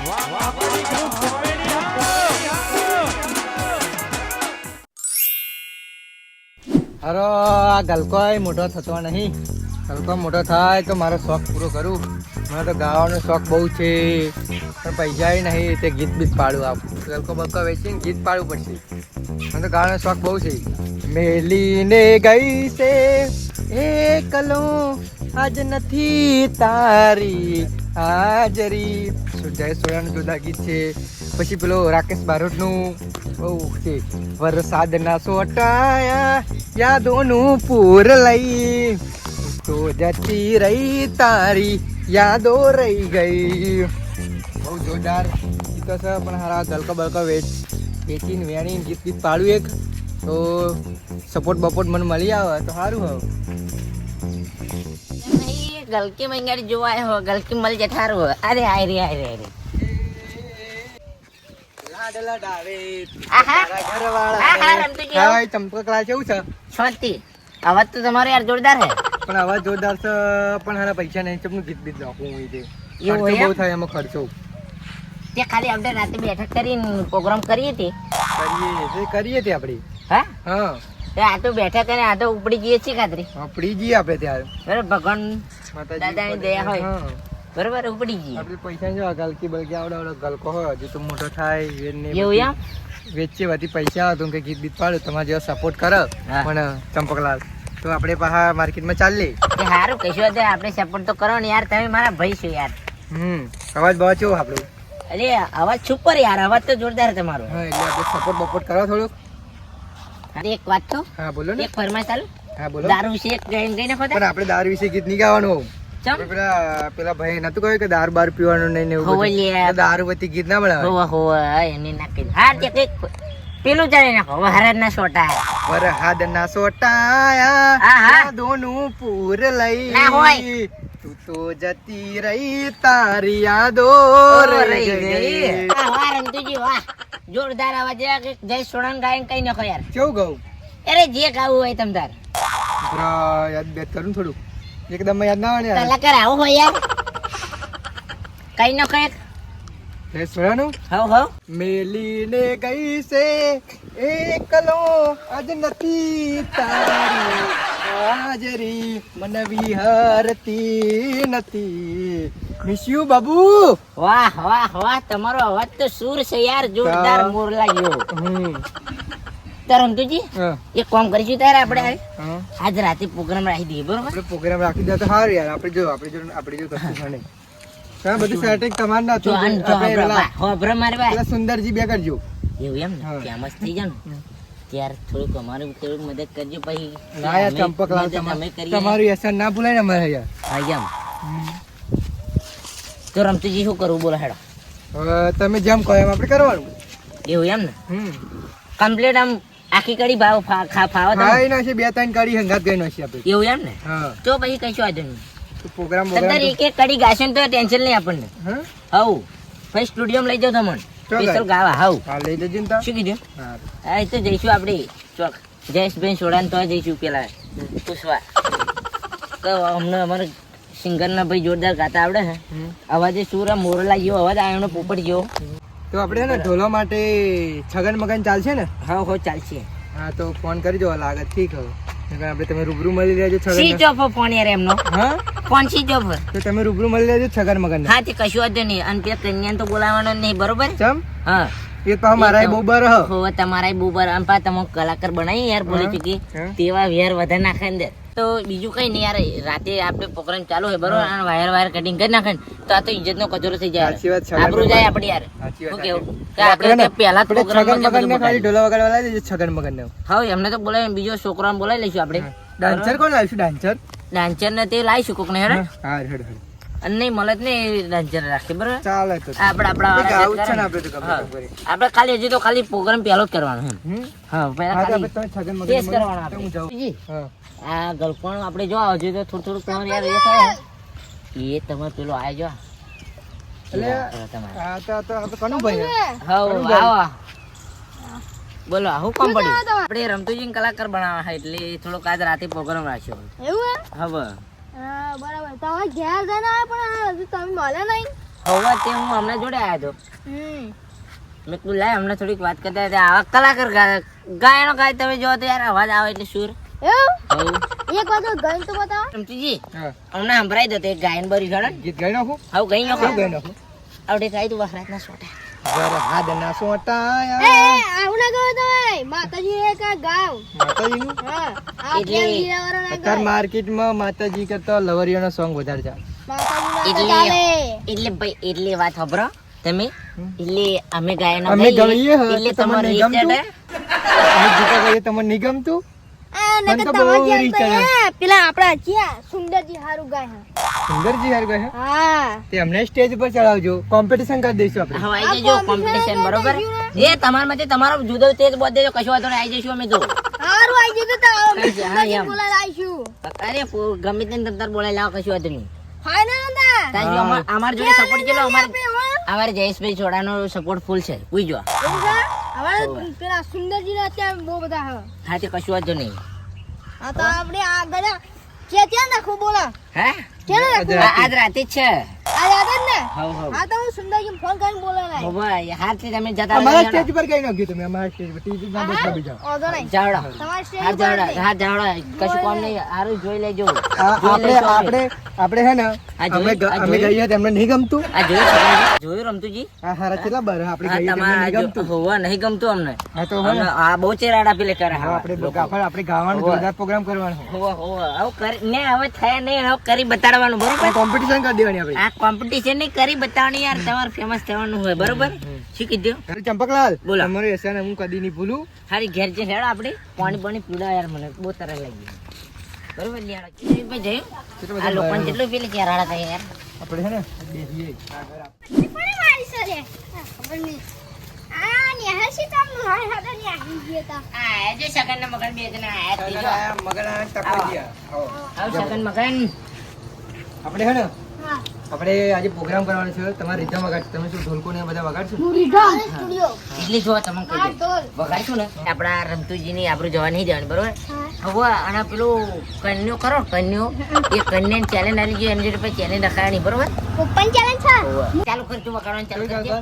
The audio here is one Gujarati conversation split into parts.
અરે આ ગલકો મોટો થતો નહીં. ગલકો મોટો થાય તો મારો શોખ પૂરો કરું. મને તો ગાવાનો શોખ બહુ છે પણ પૈસા નહીં તે ગીત બીત પાડું. આપ ગલકો બલકો વેચીને ગીત પાડવું પડશે. મને તો ગાવાનો શોખ બહુ છે. મેલીને ગઈ છે એકલો આજ નથી તારી હાજરી. જય સોયાનું જુદા ગીત છે. પછી પેલો રાકેશ બારોટનું બહુ છે. વરસાદના સોટાયા યાદોનું પૂર લઈ તો જતી રહી તારી યાદો રહી ગઈ. બહુ જોરદાર ગીતો છે પણ હારા ગલકો બલકો વેચીને વેણીને ગીત ગીત પાડું એક તો સપોર્ટ બપોર્ટ મને મળી આવે તો સારું હવે. ગલકી મંગાડી જોવા આવ્યો હો, ગલકી મળી જાય ઠારું હો. અરે આય રે આય રે આય રે ચંપકલા કેવું છે? શાંતિ. અવાજ તો તમારો યાર જોરદાર હે. પણ અવાજ જોરદાર છે પણ હારા પૈસા નહીં. ચમનું ગીત બીત નાખવું હોય તે એવું ખર્ચો બહુ થાય એમાં ખર્ચો. તે ખાલી આપણે રાતે બેઠક કરીને પ્રોગ્રામ કરીએ તે કરીએ તે આપણે. હા હા આ તો બેઠક અને આ તો ઉપડી જઈએ છીએ ખાતરી. આપડી જઈએ આપણે ત્યારે બરાબર ભગવાન દાદાની દયા હોય બરોબર ઉપડી જઈએ. આપણે પૈસા જો ગલકી બલકી આવડે ગલકો હોય હજુ તો મોટો થાય એવું એમ વેચે બધી પૈસા આવે તો કે ગીત બીત પાડું તમારે જેવા સપોર્ટ કરે પણ ચંપકલાલ તો આપણે પાછા માર્કેટમાં ચાલીએ. સારું કહીશું તો આપણે સપોર્ટ તો કરો ને યાર. તમે મારા ભાઈ છો યાર. અવાજ બવા કેવો આપણો? અરે અવાજ સુપર યાર. અવાજ તો જોરદાર તમારો. હા એટલે આપણે સપોર્ટ બપોર્ટ કરો થોડુંક. અરે એક વાત તો હા બોલો ને. એક ફરમાઈશ ચાલુ. હા બોલો. દારૂ વિશે એક ગઈ નાખો. પણ આપણે દારૂ વિશે ગીત નહીં ગાવાનું. પેલા ભાઈ નતું કહ્યું કે દારૂ બાર પીવાનું નહીં ને એવું. દારૂ વતી ગીત ના બનાવે. એને નાખી હા તે કઈક પેલું ચાલે નાખો. વરહાદ ના સોટા વરહાદ ના સોટાયા દોનું પૂર લઈ તું તો જતી રહી તારી યાદો રહી ગઈ. વાહ રંતુજી વાહ. જોરદાર અવાજ. જય સોણન ગાયન કઈ નાખો યાર. કેવું ગાવું? અરે જે ગાવું હોય તમ તાર. યાદ બેત કરું થોડું. એકદમ યાદ ના આવે ને કલાકાર આવું હોય યાર. કઈ નાખો એક. જય સોણાનું હવ હવ. મેલીને ગઈ છે એકલો આજ નથી તારી હાજરી મને વિહરતી નથી. Miss you Babu. વાહ વાહ વાહ. તમારો અવાજ તો સુર છે યાર. જોરદાર મોર લાગ્યો. રમતુજી એક કામ કરીશું તારે આપણે આજ રાતે પ્રોગ્રામ રાખી દઈએ બરોબર. આપણે પ્રોગ્રામ રાખી દે તો સારું યાર. આપણે જો કશું નહીં બધું સેટિંગ તમારે ના સુંદરજી બે કરજો. એવું એમ ને ફેમસ થઈ જાય ને ત્યારે થોડુંક અમારું થોડુંક મદદ કરજો. પછી ચંપકલાલ તમારું એસન ના ભૂલાય ને અમારે યાર. હા એમ તો રમતુજી શું કરવું બોલો હેડો. તમે જેમ કહો એમ આપણે કરવાનું. એવું એમ ને કમ્પ્લીટ આમ આખી કડી ભાવ ફાવો ખાઈ નાખી. બે ત્રણ કડી હંગાત ગઈ નાખી આપણે. એવું એમ ને તો પછી કશું વાંધો નહીં. પ્રોગ્રામ એક એક કડી ગાશે તો ટેન્શન નહીં આપણને. હવ પછી સ્ટુડિયો લઈ જાવ તમને સ્પેશિયલ ગાવા. હવ લઈ જજો ને. શું કીધું? હા એ તો જઈશું આપણે ચોક જયેશભાઈ સોડાન તો જઈશું. પેલા પુષ્પા તો અમને અમારે સિંગર ના ભાઈ જોરદાર ગાતા આવડે છે. અવાજે સુર મોરલા જેવો અવાજ આવ્યો પોપટ જેવો. તો આપણે ને ઢોલો માટે છગન મગન ચાલશે ને? હા હો ચાલશે. હા તો ફોન કરી દો લાગે ઠીક હવે. આપણે તમે રૂબરૂ મળી લેજો છગન. સી જોફ ફોન યાર એમનો. હા ફોન સી જોફ. તો તમે રૂબરૂ મળી લેજો છગન મગન. હા તે કશું વાંધો નહીં. અને પેલા કન્યાને તો બોલાવવાનો નહીં બરોબર. ચમ હા એ પાછો મારાય બોબર હો. તમારાય બોબર આમ પા તમે કલાકાર બનાવી યાર બોલી ચૂકી તેવા વેર વધારે નાખે અંદર. તો બીજું કઈ નહીં યાર. રાતે આપણે પ્રોગ્રામ ચાલુ હોય બરોબર અને વાયર કટિંગ કરી નાખે તો આ તો ઇજ્જત નો કચરો થઈ જાય. આપણું જાય આપણે યાર. શું કેવું પેલા પ્રોગ્રામ ઢોલા વગાડવા લાવી દેજો છગન મગન ને. હા એમને તો બોલાવી બીજો છોકરાને બોલાવી લઈશું આપણે. ડાન્સર કોણ લાવીશું? ડાન્સર ને તે લાવીશું કોક ને હેડે. હા હેડ અને નહીં મળે ને ડાન્સર રાખીએ બરોબર. ચાલે તો આપણે ખાલી હજી તો ખાલી પ્રોગ્રામ પહેલો જ કરવાનો. હા પહેલા ટેસ્ટ કરવાનો આપણે. આ ગલકોણ આપણે જો હજુ તો થોડું તમારે યાર એ થાય એ તમે પેલો આવી જો બોલો શું કામ પડ્યું? આપણે રમતુજી કલાકાર બનાવવા એટલે થોડોક આજ રાતે પ્રોગ્રામ રાખ્યો. હવે બરાબર તમે ઘેર જઈને પણ તમે મળે નહીં. હવે તે હું હમણાં જોડે આવ્યો હતો મેં કીધું લાય હમણાં થોડીક વાત કરતા હતા આવા કલાકાર ગાયનો ગાય તમે જો તો યાર અવાજ આવે એટલે સુર એક વાત ગાયન તો બતાવો રમતુજી હા હમણાં સંભળાઈ દો તે ગાયન બરી ગણ ગીત ગાઈ નાખું હવે ગઈ નાખો ગાઈ નાખું આવડે કાઈ તું વખરાતના સોટા જરા હાથ ના એ સોટાયા આવું ના ગયો તમે માતાજી એક આ ગાવ માતાજીનું હા આ એટલે- પ્રેમ જીરાવાળા ના અત્યારે ગાય માર્કેટમાં માતાજી કરતા લવરિયાનો સોંગ વધારે છે માતાજી ના એટલે ચાલે એટલે ભાઈ એટલે વાત ખબરો તમે એટલે અમે ગાયનો અમે ગાઈએ હે, એટલે તો તમને તમારે ગમતું? રીચેટ અમે ગીતો ગાઈએ તમને નહીં ગમતું આ મને નકર તો બહુ તમારે રીચ જેમ તો આવે. એ પેલા આપડા ક્યાં સુંદરજી હારું ગાય હે સુંદરજી હાર ગયો હા તે અમને સ્ટેજ પર ચડાવજો કોમ્પિટિશન કરી દઈશું આપણે હવે આવી જજો કોમ્પિટિશન બરોબર એ તમારા માટે તમારો જુદો તેજ બોલ દેજો કશું વાંધો નહીં આવી જઈશું અમે તો હારું આઈ જતો તો હા, સુંદરજી એમ. બોલાય આઈશું અરે ગમે તેને તંતર બોલાવી લાવો કશું વાંધો નહીં ફાઈનલ નંદા તાજો અમાર જોડે સપોર્ટ ચલો અમારે જયેશભાઈ છોડાનો સપોર્ટ ફૂલ છે ઉઈ જો એવું છે હવે પેલા સુંદરજી ના અત્યારે બહુ બધા હે હા તે કશું વાંધો નહીં આ તો આપણે આગળ ક્યાં નાખું બોલા હે ક્યાં નાખું આજ રાતે જ છે આ યાદ જ ને હવ હવ હા તો હું સુંદરજી ફોન કરીને બોલાય હવે હાથથી તમે જતા અમારા રહો, સ્ટેજ પર કઈ નાખ્યું તમે અમારા સ્ટેજ પર ટીવી ના બેસવા બીજા ઓધો નહીં જાવડો તમારી સ્ટેજ હા ઉપર જાવડો નહીં. હા જાવડો કશું કામ નહીં હારું જોઈ લેજો આપણે આપણે આપણે હે ને આ જોયું? આ અમે જોયું? ગઈએ તેમને નહીં ગમતું આ જોયું જોયું રમતુજી હા હારા કેટલા બર આપણે હા ગઈએ તેમને તમારે નહીં ગમતું હોવા નહીં ગમતું અમને હા તો હવે અમને આ બહુ ચેરાડા પેલે કરે હવે હા આપણે આપણે ગાવાનું હોવે. જોરદાર પ્રોગ્રામ કરવાનો હોવા હોવા હવે કરી ને હવે થયા નહીં હવે કરી બતાડવાનું બરોબર કોમ્પિટિશન કરી દેવાની આપણે આ કોમ્પિટિશન નહીં કરી બતાવવાની યાર તમારે ફેમસ થવાનું હોય બરોબર શું કીધું અરે ચંપકલાલ બોલો. તમારું એસાને હું કદી નહીં ભૂલું હારી ઘેર જે હેડો આપણે પાણી પીવડાવ યાર મને બહુ તરસ લાગી બરોબર લિયાડો ભાઈ જયું કેટલા આ બધા લોકોને ભાઈઓ. જેટલું પેલી ચેરાડા થાય યાર આપણે હે ને બેસીએ આગળ કોને મારી સરે ખબર નહીં આ નેહર સી તમ હાય હાડા ને આવી ગયા તા આ જે સગન ને મગન બે જણા આયા ત્રીજો મગન આ ટપકી ગયા આવ સગન મગન આપણે હે ને હા આપણે આજે પ્રોગ્રામ કરવાનો છે તમારે રીધમ વગાડશે તમે શું ઢોલકો ને એ બધા વગાડશો પૂરી ઢોલ સ્ટુડિયો એટલે જો તમને કહી હા દઉં ઢોલ વગાડશું ને આપણા રમતુજીની આપણું જવા નહીં જવાનું બરોબર હા હવે આના પેલું કન્યો કરો કન્યો એ કન્યાને ચેલેન્જ આલી ગયો એની જોડે પછી ચેલેન્જ રખાવાની બરોબર ઓપન ચેલેન્જ છે ચાલુ કરજો વગાડવાનું ચાલુ ચાલ, કરજો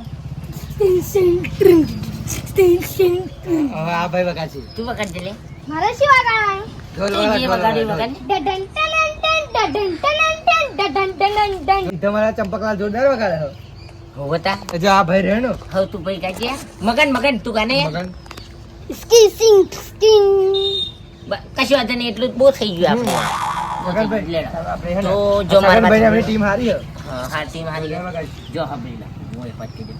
હવે આ ભાઈ વગાડશે તું વગાડજે લે મારે શું વાગાડવાનું ઢોલ તું જે વગાડ, વગાડ્યું ઢોલ વગાડ. વગાડ ડડન ટનન ટન ડડન ટનન ટન ડડન ટનન ટન તમારા ચંપકલાલ જોરદાર વગાડે છે. હોવે તા જો આ ભાઈ રહે ને હવે તું ભાઈ ગાજે મગન મગન તું ગાને યાર. મગન સ્કી સિંગ સ્કિન કશું વાંધો નહીં એટલું જ બહુ થઈ ગયું આપણે બહુ થઈ મગનભાઈ, ગયું. લેડો. આપણે હે ને તો જો મારા સગનભાઈની પાસે- આપણી ટીમ હારી છે. હા હા ટીમ હારી ગઈ. વગાડ. જો સાંભળી લે હું એક વાત કહી દઉં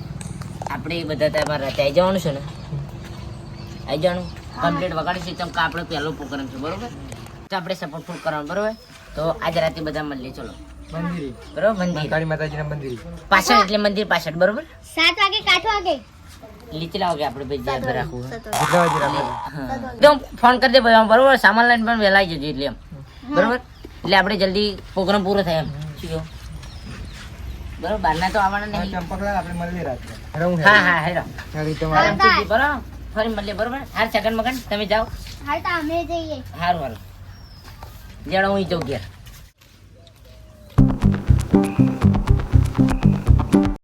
આપણે બધા તમારા રાતે આવી જવાનું છે ને આવી જવાનું કમ્પ્લીટ વગાડીશું ચમકા આપણો પહેલો પ્રોગ્રામ છે બરોબર તો આપણે સપોર્ટફુલ કરવાનું બરોબર તો આજે રાતે બધા મળીએ ચલો મંદિરે બરોબર મંદિર કાળી માતાજીના મંદિરે પાછળ એટલે મંદિર પાછળ બરોબર 7 વાગે 8 વાગે લીચે લાવો કે આપણે ભાઈ ધ્યાન રાખવું હોય. કેટલા વાગે રાખવાનું? હા. એકદમ ફોન કરી દે ભાઈ બરોબર સામાન લઈને પણ વહેલા આવી જજો એટલે એમ બરોબર એટલે આપણે જલ્દી પ્રોગ્રામ પૂરો થાય એમ શું કહ્યું બરોબર બહારના તો આવવાના હા, નહીં ચંપકલાલ આપણે મળીએ રાત્રે. હેરો હું હા હેરો. હા હેરો હારી તમારે આરામથી બરોબર ફરી મળીએ બરોબર હાર સગન મગન તમે જાઓ હાલ તો અમે જઈએ હારું હારું જરા હું જઉં ઘેર